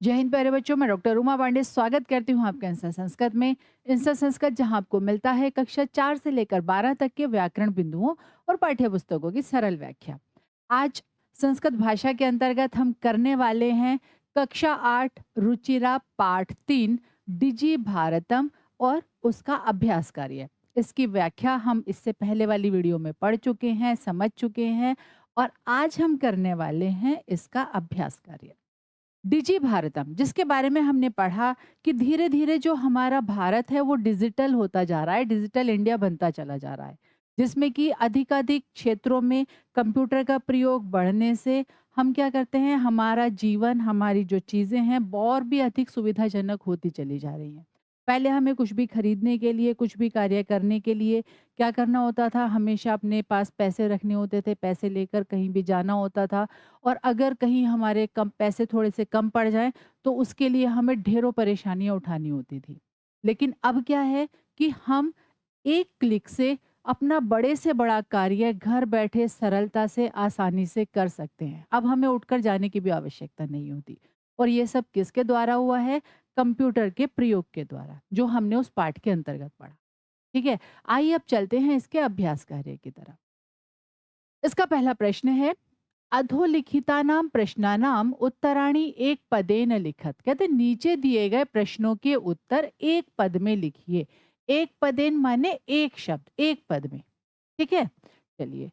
जय हिंद प्यारे बच्चों, मैं डॉक्टर रूमा पांडे स्वागत करती हूँ आपका इंस्टा संस्कृत में। इंस्टा संस्कृत जहाँ आपको मिलता है कक्षा 4 से लेकर 12 तक के व्याकरण बिंदुओं और पाठ्य पुस्तकों की सरल व्याख्या। आज संस्कृत भाषा के अंतर्गत हम करने वाले हैं कक्षा 8 रुचिरा पाठ 3 डिजी भारतम और उसका अभ्यास कार्य। इसकी व्याख्या हम इससे पहले वाली वीडियो में पढ़ चुके हैं, समझ चुके हैं और आज हम करने वाले हैं इसका अभ्यास कार्य। डिजी भारतम जिसके बारे में हमने पढ़ा कि धीरे धीरे जो हमारा भारत है वो डिजिटल होता जा रहा है, डिजिटल इंडिया बनता चला जा रहा है, जिसमें कि अधिकाधिक क्षेत्रों में कंप्यूटर का प्रयोग बढ़ने से हम क्या करते हैं, हमारा जीवन, हमारी जो चीज़ें हैं वो और भी अधिक सुविधाजनक होती चली जा रही हैं। पहले हमें कुछ भी खरीदने के लिए, कुछ भी कार्य करने के लिए क्या करना होता था, हमेशा अपने पास पैसे रखने होते थे, पैसे लेकर कहीं भी जाना होता था और अगर कहीं हमारे कम पैसे थोड़े से कम पड़ जाएँ, तो उसके लिए हमें ढेरों परेशानियाँ उठानी होती थी। लेकिन अब क्या है कि हम एक क्लिक से अपना बड़े से बड़ा कार्य घर बैठे सरलता से, आसानी से कर सकते हैं। अब हमें उठकर जाने की भी आवश्यकता नहीं होती और ये सब किसके द्वारा हुआ है? कंप्यूटर के प्रयोग के द्वारा, जो हमने उस पाठ के अंतर्गत पढ़ा। ठीक है? आइए अब चलते हैं इसके अभ्यास कार्य की तरफ। इसका पहला प्रश्न है, अधोलिखितानां प्रश्नानाम उत्तराणि एक पदेन लिखत। कहते नीचे दिए गए प्रश्नों के उत्तर एक पद में लिखिए। एक पदेन माने एक शब्द, एक पद में। ठीक है, चलिए।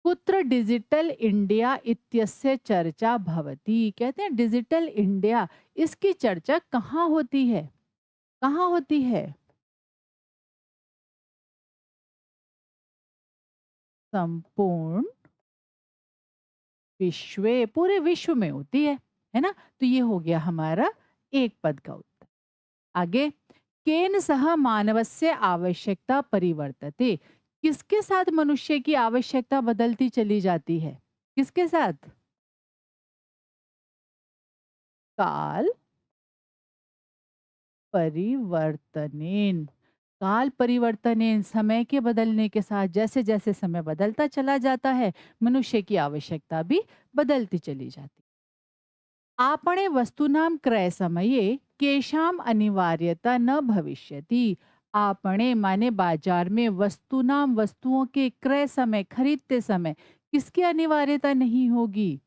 कुत्र डिजिटल इंडिया इत्यस्य चर्चा भवति। कहते हैं डिजिटल इंडिया, इसकी चर्चा कहाँ होती है? कहाँ होती है? संपूर्ण विश्व, पूरे विश्व में होती है ना? तो ये हो गया हमारा एक पद का उत्तर। आगे, केन सह मानवस्य आवश्यकता परिवर्तते। किसके साथ मनुष्य की आवश्यकता बदलती चली जाती है? किसके साथ? काल परिवर्तनेन। काल परिवर्तनेन, समय के बदलने के साथ जैसे जैसे समय बदलता चला जाता है, मनुष्य की आवश्यकता भी बदलती चली जाती। आपणे वस्तूनां क्रय समये केषाम अनिवार्यता न भविष्यति। आपणे माने बाजार में, वस्तुनाम वस्तुओं के क्रय समय, खरीदते समय किसकी अनिवार्यता नहीं होगी?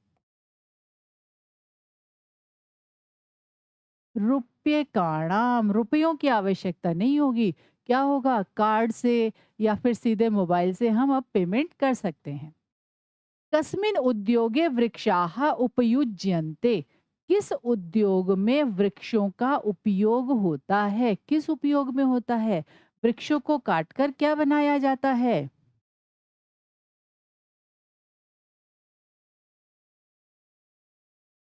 रुपये काणाम, रुपयों की आवश्यकता नहीं होगी। क्या होगा? कार्ड से या फिर सीधे मोबाइल से हम अब पेमेंट कर सकते हैं। कस्मिन उद्योगे वृक्षाः उपयुज्यन्ते। किस उद्योग में वृक्षों का उपयोग होता है? किस उपयोग में होता है? वृक्षों को काटकर क्या बनाया जाता है?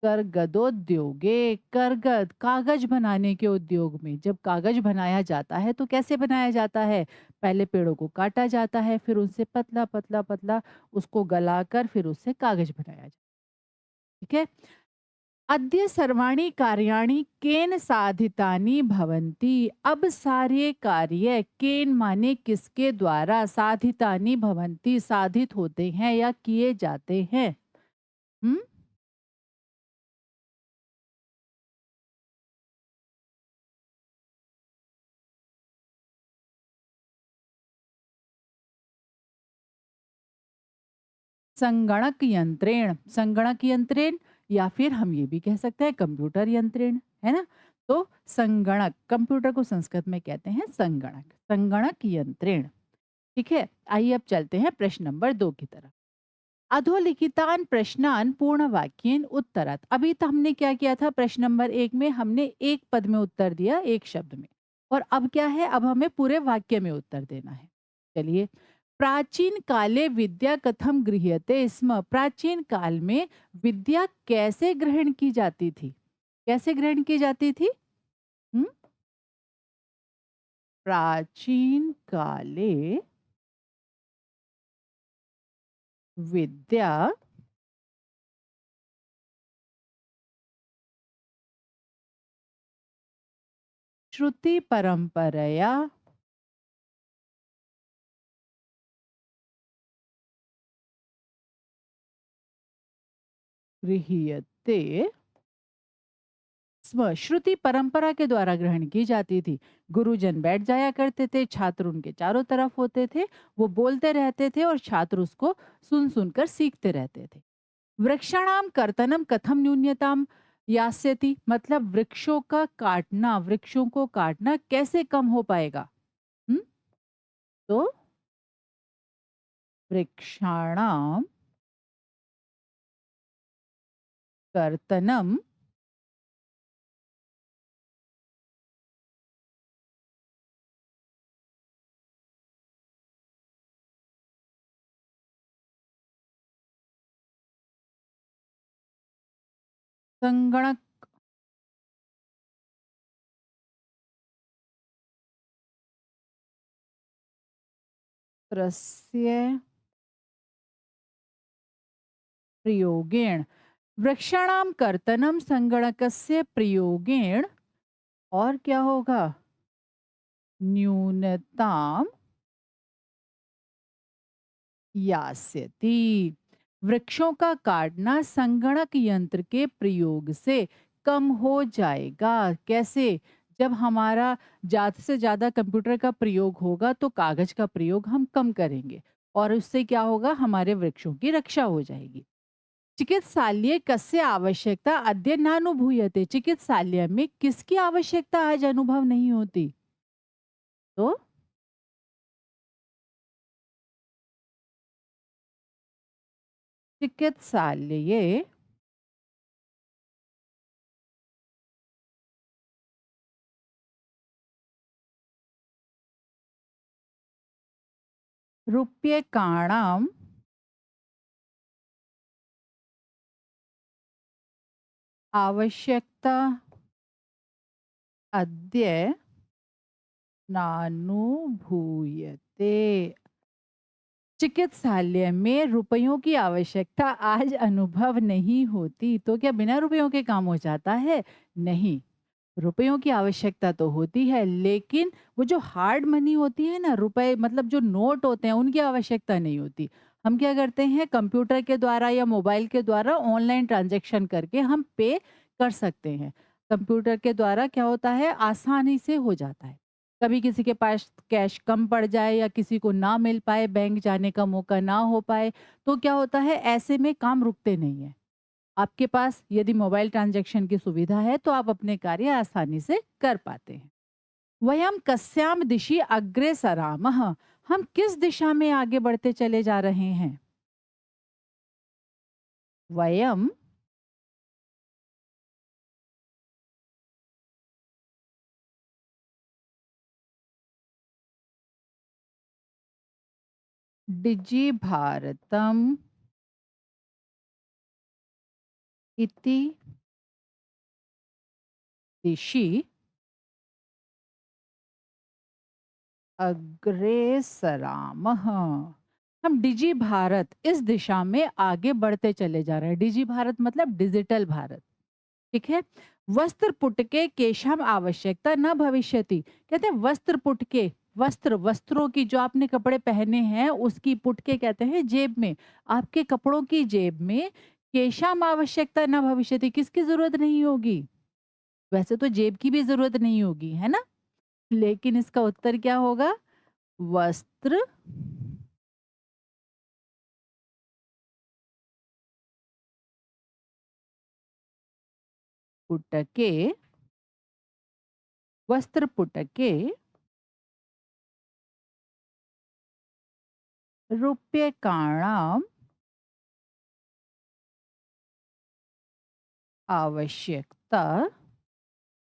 करगदोद्योगे। करगद, कागज बनाने के उद्योग में जब कागज बनाया जाता है तो कैसे बनाया जाता है? पहले पेड़ों को काटा जाता है, फिर उनसे पतला पतला पतला उसको गलाकर फिर उससे कागज बनाया जाता है। ठीक है। अद्य सर्वाणि कार्याणि केन साधितानि भवन्ति। अब सारे कार्य केन माने किसके द्वारा, साधितानि भवन्ति साधित होते हैं या किए जाते हैं। हम्म। संगणक यंत्रेण, संगणक यंत्रेण, या फिर हम ये भी कह सकते हैं कंप्यूटर यंत्रेण, है ना? तो संगणक, कंप्यूटर को संस्कृत में कहते हैं संगणक, संगणक यंत्रेण। ठीक है, आइए अब चलते हैं प्रश्न नंबर 2 की तरफ। अधोलिखितान प्रश्नान पूर्ण वाक्येन उत्तरत। अभी तो हमने क्या किया था, प्रश्न नंबर 1 में हमने एक पद में उत्तर दिया, एक शब्द में। और अब क्या है, अब हमें पूरे वाक्य में उत्तर देना है। चलिए। प्राचीन काले विद्या कथम गृह्यते स्म। प्राचीन काल में विद्या कैसे ग्रहण की जाती थी? कैसे ग्रहण की जाती थी? हम्म? प्राचीन काले विद्या श्रुति परंपरया गृह्यते श्रुति परंपरा के द्वारा ग्रहण की जाती थी। गुरुजन बैठ जाया करते थे, छात्र उनके चारों तरफ होते थे, वो बोलते रहते थे और छात्र उसको सुन सुनकर सीखते रहते थे। वृक्षाणाम कर्तनम कथम न्यूनताम यास्यति, मतलब वृक्षों का काटना, वृक्षों को काटना कैसे कम हो पाएगा? हम्म? तो वृक्षाणाम कर्तनम संगणक प्रस्य प्रयोगेण, वृक्षाणाम कर्तनम संगणकस्य प्रयोगेण, और क्या होगा? न्यूनताम यास्यति, वृक्षों का काटना संगणक यंत्र के प्रयोग से कम हो जाएगा। कैसे? जब हमारा ज्यादा से ज्यादा कंप्यूटर का प्रयोग होगा तो कागज का प्रयोग हम कम करेंगे और उससे क्या होगा? हमारे वृक्षों की रक्षा हो जाएगी। चिकित्सालय कस्य आवश्यकता अद्य नानुभूयते, चिकित्सालय में किसकी आवश्यकता आज अनुभव नहीं होती? तो चिकित्सालय रूप्यकाणाम आवश्यकता अद्य नानुभूयते, चिकित्सालय में रुपयों की आवश्यकता आज अनुभव नहीं होती। तो क्या बिना रुपयों के काम हो जाता है? नहीं, रुपयों की आवश्यकता तो होती है, लेकिन वो जो हार्ड मनी होती है ना, रुपए मतलब जो नोट होते हैं, उनकी आवश्यकता नहीं होती। हम क्या करते हैं? कंप्यूटर के द्वारा या मोबाइल के द्वारा ऑनलाइन ट्रांजैक्शन करके हम पे कर सकते हैं। कंप्यूटर के द्वारा क्या होता है? आसानी से हो जाता है। कभी किसी के पास कैश कम पड़ जाए या किसी को ना मिल पाए, बैंक जाने का मौका ना हो पाए, तो क्या होता है? ऐसे में काम रुकते नहीं है। आपके पास यदि मोबाइल ट्रांजैक्शन की सुविधा है तो आप अपने कार्य आसानी से कर पाते हैं। वयम कस्याम दिशि अग्रे सरामः, हम किस दिशा में आगे बढ़ते चले जा रहे हैं? वयम डिजि भारतम इति दिशि अग्रे सरामः, हम डिजि भारत इस दिशा में आगे बढ़ते चले जा रहे हैं। डिजि भारत मतलब डिजिटल भारत। ठीक है। वस्त्र पुटके केशम आवश्यकता न भविष्यति, कहते हैं वस्त्र पुटके, वस्त्र, वस्त्रों की जो आपने कपड़े पहने हैं उसकी पुटके कहते हैं जेब में, आपके कपड़ों की जेब में केशम आवश्यकता न भविष्यति, किसकी जरूरत नहीं होगी? वैसे तो जेब की भी जरूरत नहीं होगी, है ना? लेकिन इसका उत्तर क्या होगा? वस्त्र पुटके, वस्त्र पुटके रूप्यकाणाम आवश्यकता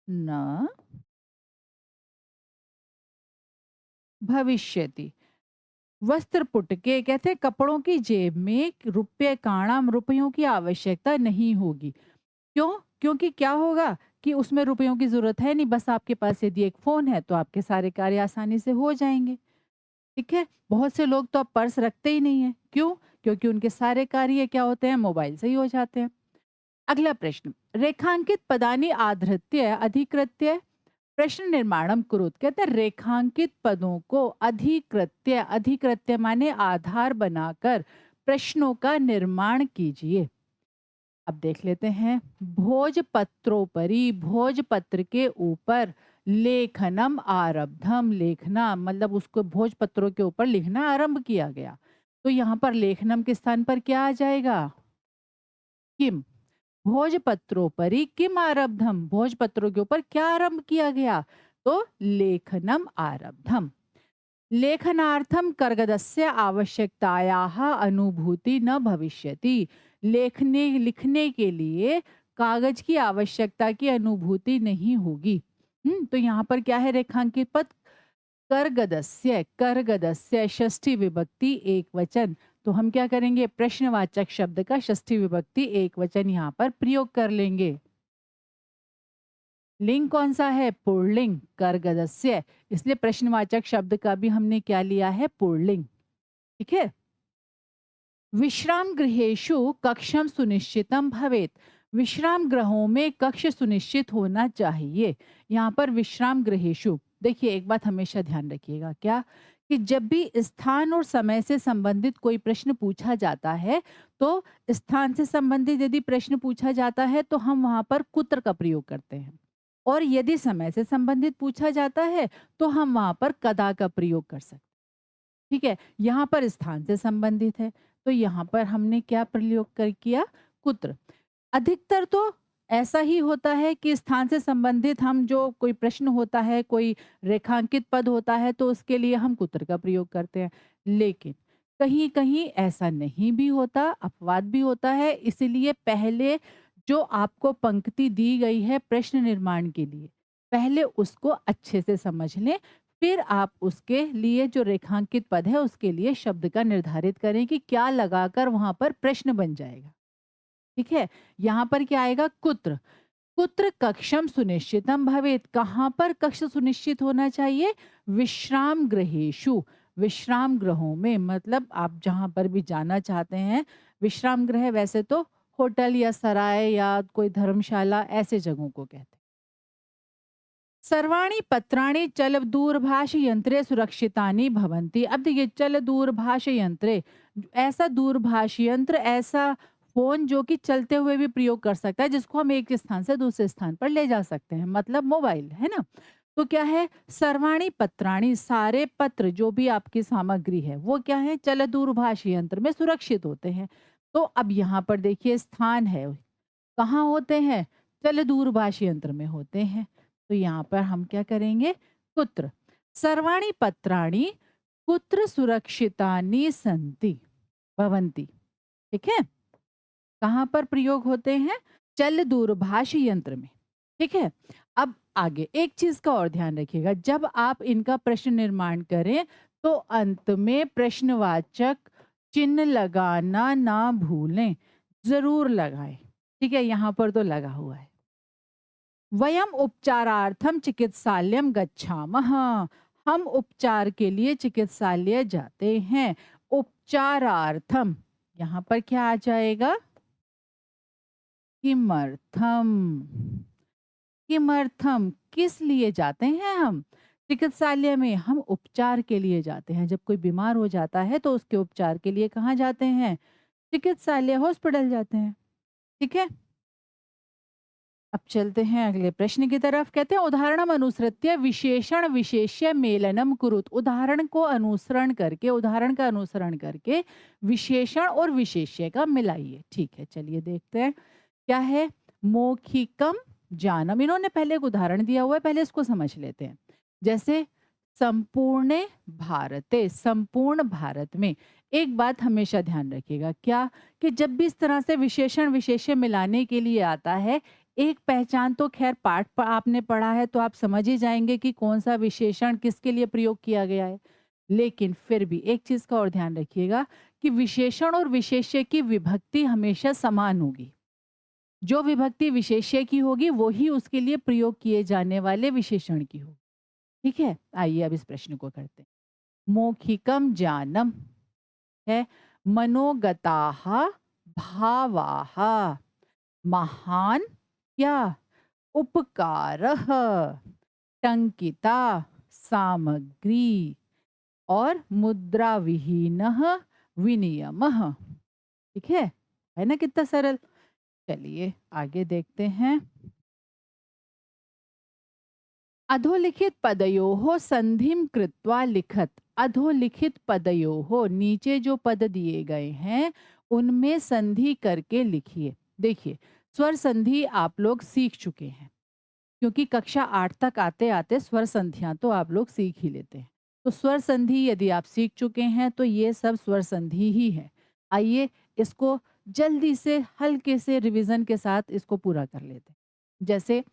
न भविष्यति। वस्त्र पुटके कहते हैं कपड़ों की जेब में रुपये काणाम, रुपयों की आवश्यकता नहीं होगी। क्यों? क्योंकि क्या होगा कि उसमें रुपयों की जरूरत है नहीं, बस आपके पास यदि एक फोन है तो आपके सारे कार्य आसानी से हो जाएंगे। ठीक है। बहुत से लोग तो अब पर्स रखते ही नहीं है। क्यों? क्योंकि उनके सारे कार्य क्या होते हैं? मोबाइल से ही हो जाते हैं। अगला प्रश्न, रेखांकित पदानि आधृत्य अधिकृत्य प्रश्न निर्माणम कुरुत, कहते हैं रेखांकित पदों को अधिकृत्य, अधिकृत्य माने आधार बनाकर प्रश्नों का निर्माण कीजिए। अब देख लेते हैं। भोजपत्रोपरि, भोजपत्र के ऊपर, लेखनम आरब्धम, लेखना मतलब उसको भोजपत्रों के ऊपर लिखना आरंभ किया गया। तो यहाँ पर लेखनम के स्थान पर क्या आ जाएगा? किम। भोजपत्रोपरि किम आरब्धम, भोजपत्रों के ऊपर क्या आरंभ किया गया? तो लेखनम आरब्धम। लेखनार्थम कर्गदस्य आवश्यकतायाः अनुभूति न भविष्यति, लेखने लिखने के लिए कागज की आवश्यकता की अनुभूति नहीं होगी। तो यहाँ पर क्या है रेखांकित पद? कर्गदस्य, कर्गदस्य षष्ठी विभक्ति एक वचन। तो हम क्या करेंगे? प्रश्नवाचक शब्द का षष्ठी विभक्ति एक वचन यहाँ पर प्रयोग कर लेंगे। लिंग कौन सा है? पुल्लिंग, कर्गदस्य, इसलिए प्रश्नवाचक शब्द का भी हमने क्या लिया है? पुल्लिंग। ठीक है। विश्राम गृहेषु कक्षम सुनिश्चितम भवेत, विश्राम गृहों में कक्ष सुनिश्चित होना चाहिए। यहाँ पर विश्राम गृहेषु, देखिए एक बात हमेशा ध्यान रखिएगा, क्या कि जब भी स्थान और समय से संबंधित कोई प्रश्न पूछा जाता है, तो स्थान से संबंधित यदि प्रश्न पूछा जाता है तो हम वहां पर कुत्र का प्रयोग करते हैं, और यदि समय से संबंधित पूछा जाता है तो हम वहां पर कदा का प्रयोग कर सकते हैं। ठीक है। यहाँ पर स्थान से संबंधित है, तो यहाँ पर हमने क्या प्रयोग कर किया? कुत्र। अधिकतर तो ऐसा ही होता है कि स्थान से संबंधित हम जो कोई प्रश्न होता है, कोई रेखांकित पद होता है, तो उसके लिए हम कुत्र का प्रयोग करते हैं। लेकिन कहीं कहीं ऐसा नहीं भी होता, अपवाद भी होता है। इसलिए पहले जो आपको पंक्ति दी गई है प्रश्न निर्माण के लिए, पहले उसको अच्छे से समझ लें, फिर आप उसके लिए जो रेखांकित पद है उसके लिए शब्द का निर्धारित करें कि क्या लगाकर वहां पर प्रश्न बन जाएगा। ठीक है। यहाँ पर क्या आएगा? कुत्र। कुत्र कक्षम सुनिश्चितम भवेत, कहाँ पर कक्ष सुनिश्चित होना चाहिए? विश्राम गृहेषु, विश्राम गृहों में, मतलब आप जहां पर भी जाना चाहते हैं। विश्राम गृह वैसे तो होटल या सराय या कोई धर्मशाला ऐसे जगहों को कहते हैं। सर्वाणि पत्राणि चल दूरभाष यंत्रे सुरक्षितानि भवन्ति। अब देखिए, चल दूरभाष यंत्रे, ऐसा दूरभाष यंत्र, ऐसा फोन जो कि चलते हुए भी प्रयोग कर सकता है, जिसको हम एक स्थान से दूसरे स्थान पर ले जा सकते हैं, मतलब मोबाइल, है ना? तो क्या है? सर्वाणि पत्राणि, सारे पत्र जो भी आपकी सामग्री है वो क्या है? चल दूरभाष यंत्र में सुरक्षित होते हैं। तो अब यहाँ पर देखिए स्थान है, कहाँ होते हैं? चल दूरभाष यंत्र में होते हैं। तो यहाँ पर हम क्या करेंगे? कुत्र। सर्वाणि पत्राणि कुत्र सुरक्षितानि सन्ति भवन्ति। ठीक है। कहाँ पर प्रयोग होते हैं? चल दूरभाष यंत्र में। ठीक है। अब आगे एक चीज का और ध्यान रखिएगा, जब आप इनका प्रश्न निर्माण करें तो अंत में प्रश्नवाचक चिन्ह लगाना ना भूलें, जरूर लगाएं। ठीक है। यहाँ पर तो लगा हुआ है। वयम उपचारार्थम चिकित्सालयम गच्छामः, हम उपचार के लिए चिकित्सालय जाते हैं। उपचारार्थम, यहाँ पर क्या आ जाएगा? किमर्थम। किमर्थम, किस लिए जाते हैं हम चिकित्सालय में? हम उपचार के लिए जाते हैं। जब कोई बीमार हो जाता है तो उसके उपचार के लिए कहाँ जाते हैं? चिकित्सालय, हॉस्पिटल जाते हैं। ठीक है। अब चलते हैं अगले प्रश्न की तरफ। कहते हैं उदाहरणम अनुसृत्य विशेषण विशेष्य मेलनम कुरुत, उदाहरण को अनुसरण करके, उदाहरण का अनुसरण करके विशेषण और विशेष्य का मिलाइए। ठीक है, चलिए देखते हैं क्या है। मौखिकम जानम, इन्होंने पहले एक उदाहरण दिया हुआ है, पहले इसको समझ लेते हैं। जैसे संपूर्ण भारते, संपूर्ण भारत में। एक बात हमेशा ध्यान रखिएगा, क्या कि जब भी इस तरह से विशेषण विशेष्य मिलाने के लिए आता है, एक पहचान तो खैर पाठ आपने पढ़ा है तो आप समझ ही जाएंगे कि कौन सा विशेषण किसके लिए प्रयोग किया गया है। लेकिन फिर भी एक चीज का और ध्यान रखिएगा कि विशेषण और विशेष्य की विभक्ति हमेशा समान होगी। जो विभक्ति विशेष्य की होगी वो ही उसके लिए प्रयोग किए जाने वाले विशेषण की होगी। ठीक है। आइए अब इस प्रश्न को करते हैं। मौखिकम ज्ञानम है, मनोगताः भावाः, महान क्या? उपकारः, टंकिता सामग्री, और मुद्रा विहीनः विनियमः। ठीक है ना? कितना सरल। चलिए आगे देखते हैं। अधोलिखित पदयोः संधिम कृत्वा लिखत। अधोलिखित पदयोः, नीचे जो पद दिए गए हैं उनमें संधि करके लिखिए। देखिए, स्वर संधि आप लोग सीख चुके हैं, क्योंकि कक्षा 8 तक आते आते स्वर संधियां तो आप लोग सीख ही लेते हैं। तो स्वर संधि यदि आप सीख चुके हैं तो ये सब स्वर संधि ही है। आइए इसको जल्दी से हल्के से रिवीजन के साथ इसको पूरा कर लेते हैं। जैसे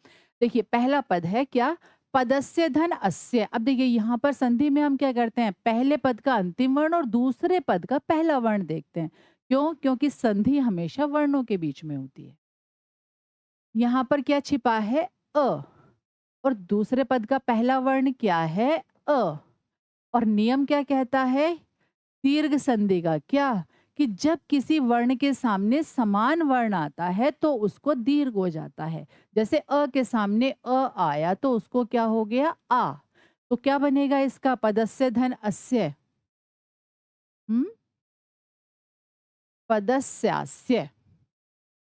देखिए, पहला पद है क्या, पदस्य धन अस्य। अब देखिए यहाँ पर संधि में हम क्या करते हैं, पहले पद का अंतिम वर्ण और दूसरे पद का पहला वर्ण देखते हैं। क्यों? क्योंकि संधि हमेशा वर्णों के बीच में होती है। यहाँ पर क्या छिपा है, अ, और दूसरे पद का पहला वर्ण क्या है, अ। और नियम क्या कहता है, दीर्घ संधि का क्या, कि जब किसी वर्ण के सामने समान वर्ण आता है तो उसको दीर्घ हो जाता है। जैसे अ के सामने अ आया तो उसको क्या हो गया, आ। तो क्या बनेगा इसका, पदस्य धन अस्य, हम्म, पदस्यास्य।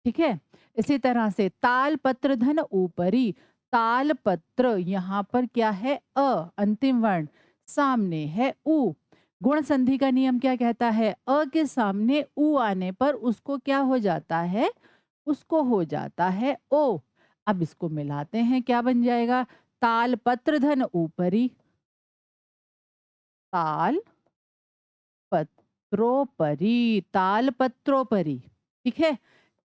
ठीक है। इसी तरह से ताल पत्र धन ऊपरी। ताल पत्र, यहाँ पर क्या है, अ, अंतिम वर्ण, सामने है उ। गुण संधि का नियम क्या कहता है, अ के सामने उ आने पर उसको क्या हो जाता है, उसको हो जाता है ओ। अब इसको मिलाते हैं, क्या बन जाएगा, ताल पत्र धन ऊपरी, ताल पत्रोपरी, ताल पत्रोपरी। ठीक है।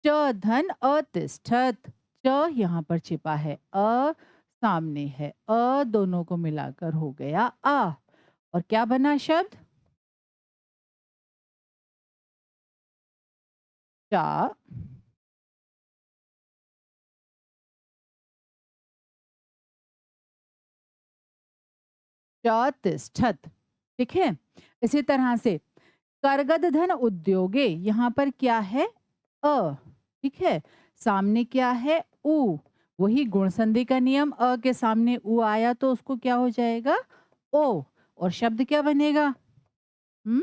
च धन अतिष्ठत। च यहाँ पर छिपा है अ, सामने है अ, दोनों को मिलाकर हो गया आ। और क्या बना शब्द, चा चतिष्ठत। ठीक है। इसी तरह से करगद धन उद्योगे, यहाँ पर क्या है, अ। ठीक है। सामने क्या है, उ। वही गुण संधि का नियम, अ के सामने उ आया तो उसको क्या हो जाएगा, ओ। और शब्द क्या बनेगा, हम्म,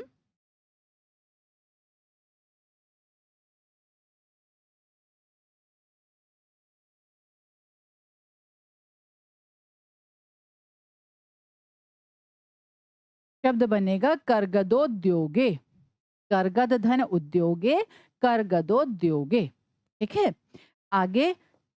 शब्द बनेगा करगदोद्योगे। करगद धन उद्योगे, करगदोद्योगे। ठीक है। आगे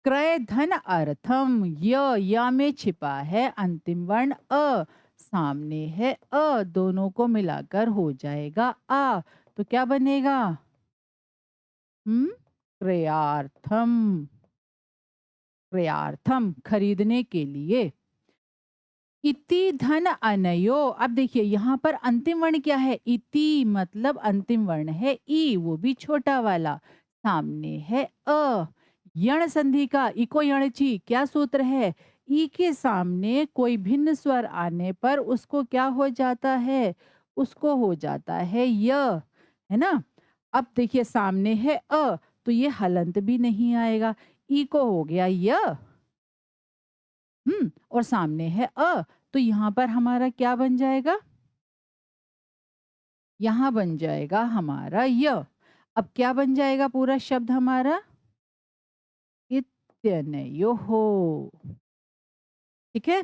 क्रय धन अर्थम, य में छिपा है अंतिम वर्ण अ, सामने है अ, दोनों को मिलाकर हो जाएगा आ। तो क्या बनेगा, हम्म, क्रयार्थम। क्रयार्थम, खरीदने के लिए। इति धन अनयो। अब देखिए यहाँ पर अंतिम वर्ण क्या है, इति मतलब अंतिम वर्ण है ई, वो भी छोटा वाला, सामने है अ। यण संधि का इको यणची क्या सूत्र है, ई के सामने कोई भिन्न स्वर आने पर उसको क्या हो जाता है, उसको हो जाता है य, है ना। अब देखिए सामने है अ, तो ये हलंत भी नहीं आएगा, ई को हो गया य, और सामने है अ, तो यहाँ पर हमारा क्या बन जाएगा, यहाँ बन जाएगा हमारा य। अब क्या बन जाएगा पूरा शब्द हमारा, इत्यनयोः। ठीक है।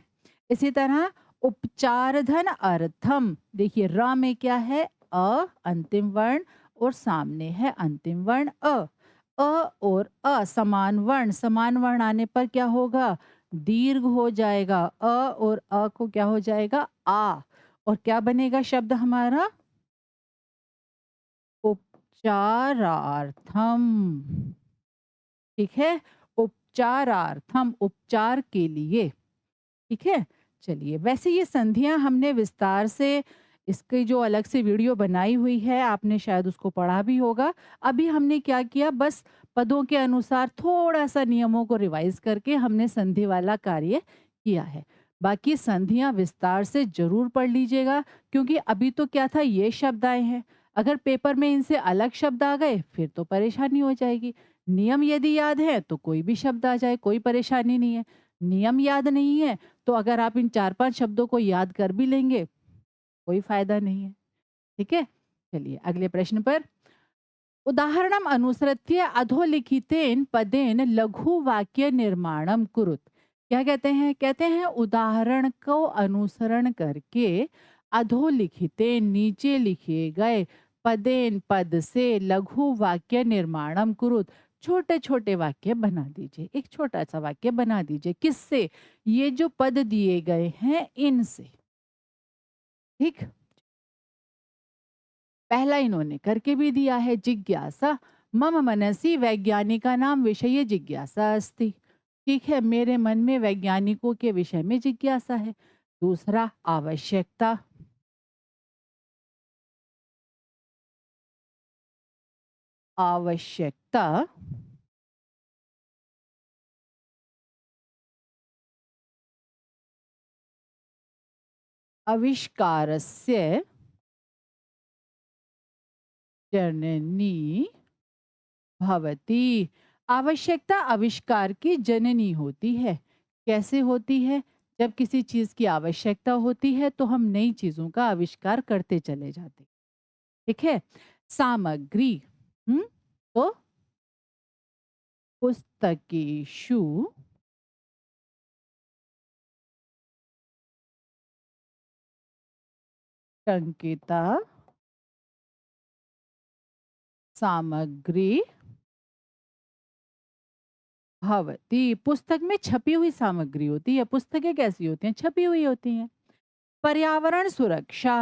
इसी तरह उपचार धन अर्थम, देखिए र में क्या है, अ अंतिम वर्ण और सामने है अंतिम वर्ण अ। अ और अ समान वर्ण आने पर क्या होगा, दीर्घ हो जाएगा, अ और अ को क्या हो जाएगा, आ। और क्या बनेगा शब्द हमारा, उपचारार्थम। ठीक है। उपचारार्थम, उपचार के लिए। ठीक है। चलिए, वैसे ये संधियां हमने विस्तार से इसकी जो अलग से वीडियो बनाई हुई है, आपने शायद उसको पढ़ा भी होगा। अभी हमने क्या किया, बस पदों के अनुसार थोड़ा सा नियमों को रिवाइज करके हमने संधि वाला कार्य किया है। बाकी संधियां विस्तार से जरूर पढ़ लीजिएगा, क्योंकि अभी तो क्या था, ये शब्द आए हैं। अगर पेपर में इनसे अलग शब्द आ गए फिर तो परेशानी हो जाएगी। नियम यदि याद है तो कोई भी शब्द आ जाए, कोई परेशानी नहीं है। नियम याद नहीं है तो अगर आप इन 4-5 शब्दों को याद कर भी लेंगे, कोई फ़ायदा नहीं है। ठीक है? चलिए अगले प्रश्न पर। उदाहरणम अनुसृत्य अधोलिखितेन पदेन लघु वाक्य निर्माणम कुरुत। क्या कहते हैं? कहते हैं उदाहरण को अनुसरण करके अधोलिखितेन नीचे लिखे गए पदेन पद से लघु वाक्य निर्माणम कुरुत, छोटे छोटे वाक्य बना दीजिए। एक छोटा सा वाक्य बना दीजिए। किससे? ये जो पद दिए गए हैं इनसे। ठीक। पहला इन्होंने करके भी दिया है, जिज्ञासा। मम मनसि वैज्ञानिका नाम विषय जिज्ञासा अस्ति। ठीक है, मेरे मन में वैज्ञानिकों के विषय में जिज्ञासा है। दूसरा आवश्यकता। आवश्यकता आविष्कारस्य जननी भवती। आवश्यकता आविष्कार की जननी होती है। कैसे होती है? जब किसी चीज की आवश्यकता होती है तो हम नई चीजों का आविष्कार करते चले जाते। ठीक है। सामग्री। हम्म। तो पुस्तकेषु टंकिता सामग्री भवती। पुस्तक में छपी हुई सामग्री होती है। पुस्तकें कैसी होती हैं? छपी हुई होती हैं। पर्यावरण सुरक्षा।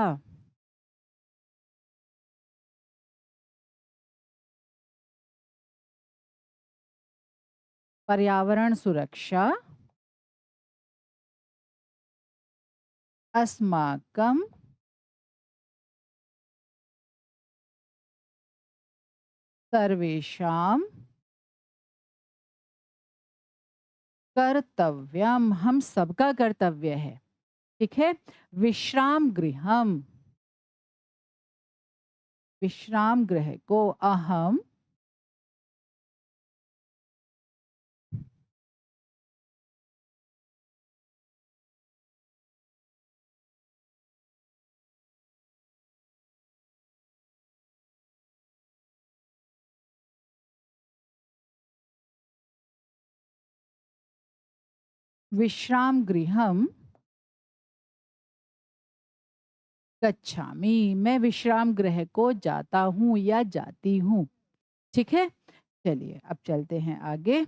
पर्यावरण सुरक्षा अस्माकं सर्वेषां कर्तव्यम। हम सबका कर्तव्य है। ठीक है। विश्राम गृहम। विश्राम गृह को अहम विश्राम गृहम गच्छामि। मैं विश्राम गृह को जाता हूँ या जाती हूँ। ठीक है। चलिए अब चलते हैं आगे।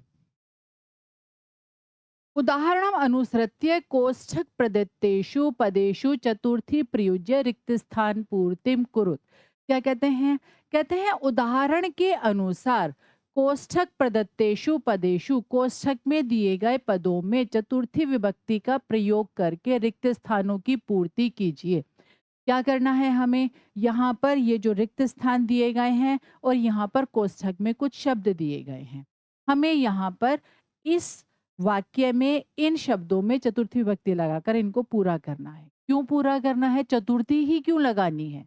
उदाहरणम अनुसृत्य कोष्ठक प्रदत्तेषु पदेषु चतुर्थी प्रयुज्य रिक्त स्थान पूर्तिम कुरुत। क्या कहते हैं? कहते हैं उदाहरण के अनुसार कोष्ठक प्रदत्तेषु पदेषु, कोष्ठक में दिए गए पदों में चतुर्थी विभक्ति का प्रयोग करके रिक्त स्थानों की पूर्ति कीजिए। क्या करना है हमें? यहाँ पर ये जो रिक्त स्थान दिए गए हैं और यहाँ पर कोष्ठक में कुछ शब्द दिए गए हैं, हमें यहाँ पर इस वाक्य में इन शब्दों में चतुर्थी विभक्ति लगाकर इनको पूरा करना है। क्यों पूरा करना है? चतुर्थी ही क्यों लगानी है?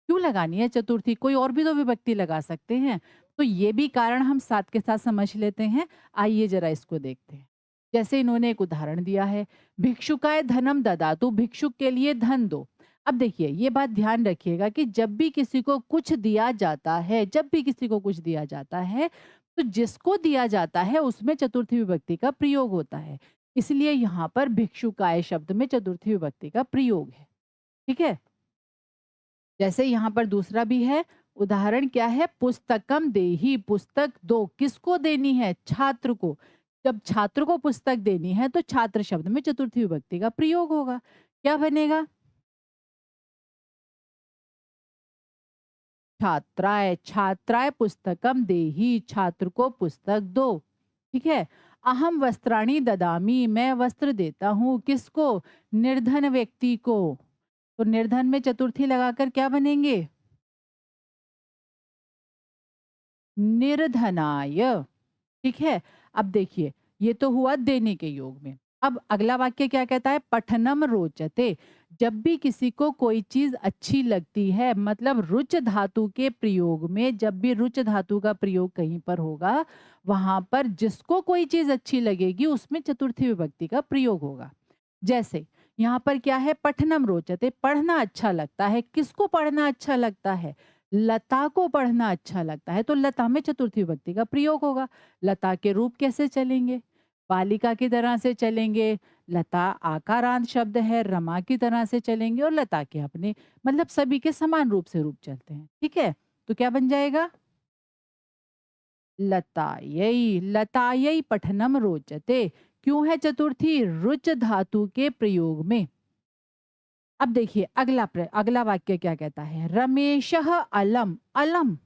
क्यों लगानी है चतुर्थी? कोई और भी तो विभक्ति लगा सकते हैं। तो ये भी कारण हम साथ के साथ समझ लेते हैं। आइए जरा इसको देखते हैं। जैसे इन्होंने एक उदाहरण दिया है, भिक्षुकाय धनम ददातु। भिक्षुक के लिए धन दो। अब देखिए ये बात ध्यान रखिएगा कि जब भी किसी को कुछ दिया जाता है, जब भी किसी को कुछ दिया जाता है, तो जिसको दिया जाता है उसमें चतुर्थी विभक्ति का प्रयोग होता है। इसलिए यहाँ पर भिक्षुकाय शब्द में चतुर्थी विभक्ति का प्रयोग है। ठीक है। जैसे यहाँ पर दूसरा भी है। उदाहरण क्या है? पुस्तकम देहि। पुस्तक दो। किसको देनी है? छात्र को। जब छात्र को पुस्तक देनी है तो छात्र शब्द में चतुर्थी विभक्ति का प्रयोग होगा। क्या बनेगा? छात्राय। छात्राय पुस्तकम देहि। छात्र को पुस्तक दो। ठीक है। अहम वस्त्राणि ददामि। मैं वस्त्र देता हूँ। किसको? निर्धन व्यक्ति को। तो निर्धन में चतुर्थी लगाकर क्या बनेंगे? निर्धनाय। ठीक है। अब देखिए ये तो हुआ देने के योग में। अब अगला वाक्य क्या कहता है? पठनम रोचते। जब भी किसी को कोई चीज अच्छी लगती है, मतलब रुच धातु के प्रयोग में जब भी रुच धातु का प्रयोग कहीं पर होगा, वहां पर जिसको कोई चीज अच्छी लगेगी उसमें चतुर्थी विभक्ति का प्रयोग होगा। जैसे यहाँ पर क्या है? पठनम रोचते। पढ़ना अच्छा लगता है। किसको पढ़ना अच्छा लगता है? लता को पढ़ना अच्छा लगता है, तो लता में चतुर्थी विभक्ति का प्रयोग होगा। लता के रूप कैसे चलेंगे? बालिका की तरह से चलेंगे, लता आकारांत शब्द है, रमा की तरह से चलेंगे और लता के अपने मतलब सभी के समान रूप से रूप चलते हैं। ठीक है? तो क्या बन जाएगा? लतायै पठनम रोचते। क्यों है चतुर्थी? रुच धातु के प्रयोग में। अब देखिए अगला वाक्य क्या कहता है? रमेशः अलम। अलम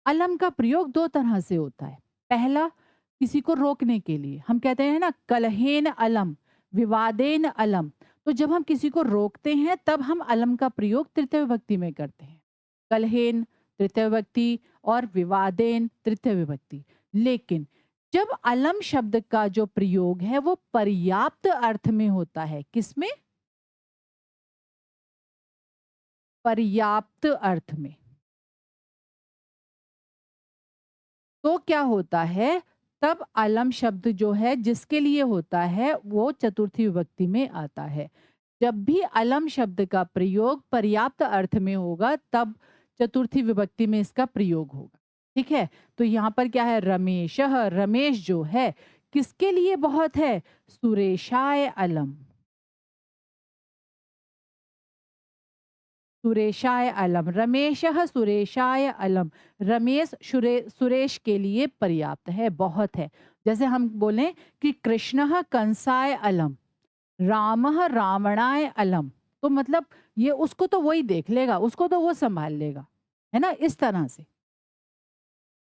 अलम का प्रयोग दो तरह से होता है। पहला, किसी को रोकने के लिए हम कहते हैं ना, कलहेन अलम, विवादेन अलम। तो जब हम किसी को रोकते हैं तब हम अलम का प्रयोग तृतीय विभक्ति में करते हैं। कलहेन तृतीय विभक्ति और विवादेन तृतीय विभक्ति। लेकिन जब अलम शब्द का जो प्रयोग है वो पर्याप्त अर्थ में होता है, किसमें? पर्याप्त अर्थ में। तो क्या होता है? तब अलम शब्द जो है जिसके लिए होता है वो चतुर्थी विभक्ति में आता है। जब भी अलम शब्द का प्रयोग पर्याप्त अर्थ में होगा तब चतुर्थी विभक्ति में इसका प्रयोग होगा। ठीक है? तो यहाँ पर क्या है? रमेशः, रमेश जो है किसके लिए बहुत है? सुरेशाय अलम। सुरेशाय अलम, रमेशः सुरेशाय अलम। रमेश सुरेश के लिए पर्याप्त है, बहुत है। जैसे हम बोलें कि कृष्णः कंसाय अलम, रामः रावणाय अलम। तो मतलब ये उसको तो वही देख लेगा, उसको तो वो संभाल लेगा, है ना? इस तरह से।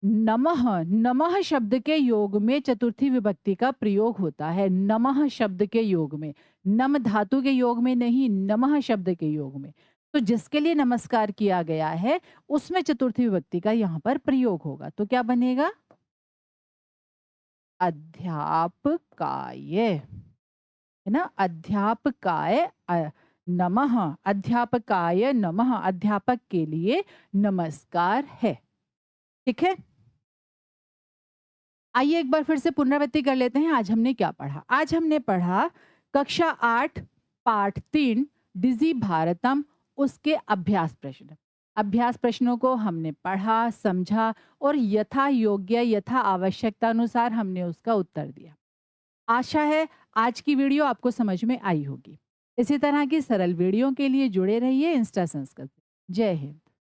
नमः, नमः शब्द के योग में चतुर्थी विभक्ति का प्रयोग होता है। नमः शब्द के योग में, नम धातु के योग में नहीं, नमः शब्द के योग में। तो जिसके लिए नमस्कार किया गया है उसमें चतुर्थी विभक्ति का यहाँ पर प्रयोग होगा। तो क्या बनेगा? अध्यापकाय, है ना? अध्यापकाय नमः, अध्यापकाय नमः, अध्यापक के लिए नमस्कार है। ठीक है? आइए एक बार फिर से पुनरावृत्ति कर लेते हैं। आज हमने क्या पढ़ा? आज हमने पढ़ा कक्षा 8 पाठ 3 डिजी भारतम, उसके अभ्यास प्रश्न। अभ्यास प्रश्नों को हमने पढ़ा, समझा और यथा योग्य, यथा आवश्यकता अनुसार हमने उसका उत्तर दिया। आशा है आज की वीडियो आपको समझ में आई होगी। इसी तरह की सरल वीडियो के लिए जुड़े रहिए इंस्टा संस्कृत। जय हिंद।